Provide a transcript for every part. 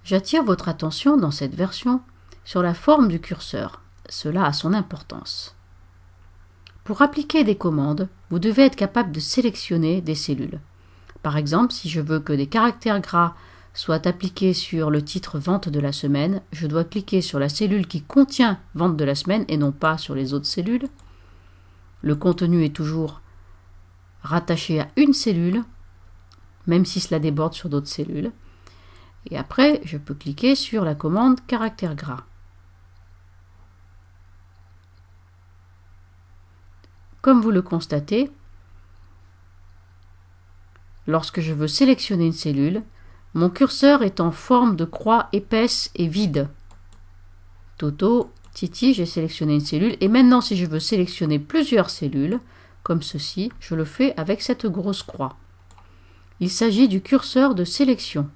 J'attire votre attention dans cette version sur la forme du curseur. Cela a son importance. Pour appliquer des commandes, vous devez être capable de sélectionner des cellules. Par exemple, si je veux que des caractères gras soient appliqués sur le titre Vente de la semaine, je dois cliquer sur la cellule qui contient Vente de la semaine et non pas sur les autres cellules. Le contenu est toujours rattaché à une cellule, même si cela déborde sur d'autres cellules. Et après, je peux cliquer sur la commande caractère gras. Comme vous le constatez, lorsque je veux sélectionner une cellule, mon curseur est en forme de croix épaisse et vide. Toto, Titi, j'ai sélectionné une cellule. Et maintenant, si je veux sélectionner plusieurs cellules, comme ceci, je le fais avec cette grosse croix. Il s'agit du curseur de sélection.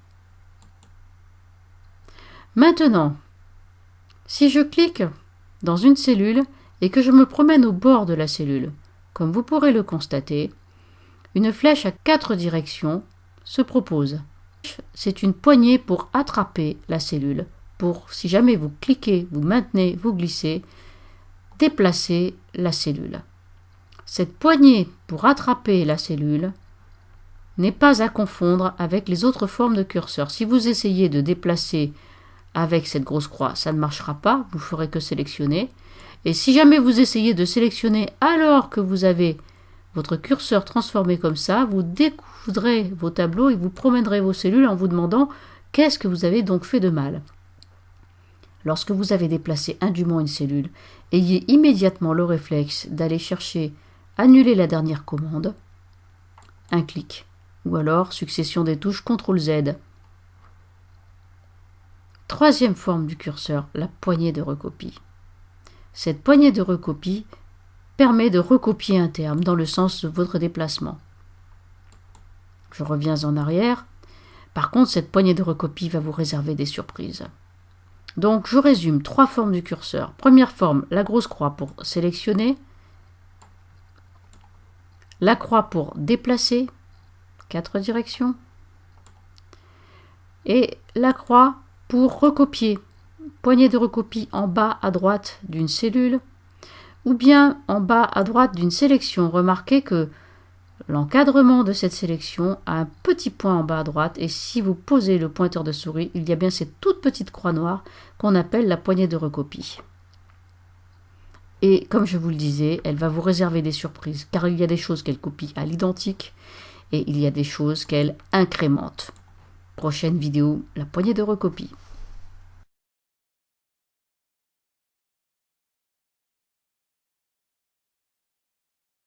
Maintenant, si je clique dans une cellule et que je me promène au bord de la cellule, comme vous pourrez le constater, une flèche à 4 directions se propose. C'est une poignée pour attraper la cellule, pour, si jamais vous cliquez, vous maintenez, vous glissez, déplacer la cellule. Cette poignée pour attraper la cellule n'est pas à confondre avec les autres formes de curseur. Si vous essayez de déplacer avec cette grosse croix, ça ne marchera pas, vous ne ferez que sélectionner. Et si jamais vous essayez de sélectionner alors que vous avez votre curseur transformé comme ça, vous découdrez vos tableaux et vous promènerez vos cellules en vous demandant qu'est-ce que vous avez donc fait de mal. Lorsque vous avez déplacé indûment une cellule, ayez immédiatement le réflexe d'aller chercher annuler la dernière commande, un clic, ou alors succession des touches CTRL-Z. Troisième forme du curseur, la poignée de recopie. Cette poignée de recopie permet de recopier un terme dans le sens de votre déplacement. Je reviens en arrière. Par contre, cette poignée de recopie va vous réserver des surprises. Donc, je résume 3 formes du curseur. Première forme, la grosse croix pour sélectionner. La croix pour déplacer, 4 directions. Et la croix pour recopier. Poignée de recopie en bas à droite d'une cellule ou bien en bas à droite d'une sélection. Remarquez que l'encadrement de cette sélection a un petit point en bas à droite et si vous posez le pointeur de souris, il y a bien cette toute petite croix noire qu'on appelle la poignée de recopie. Et comme je vous le disais, elle va vous réserver des surprises car il y a des choses qu'elle copie à l'identique et il y a des choses qu'elle incrémente. Prochaine vidéo, la poignée de recopie.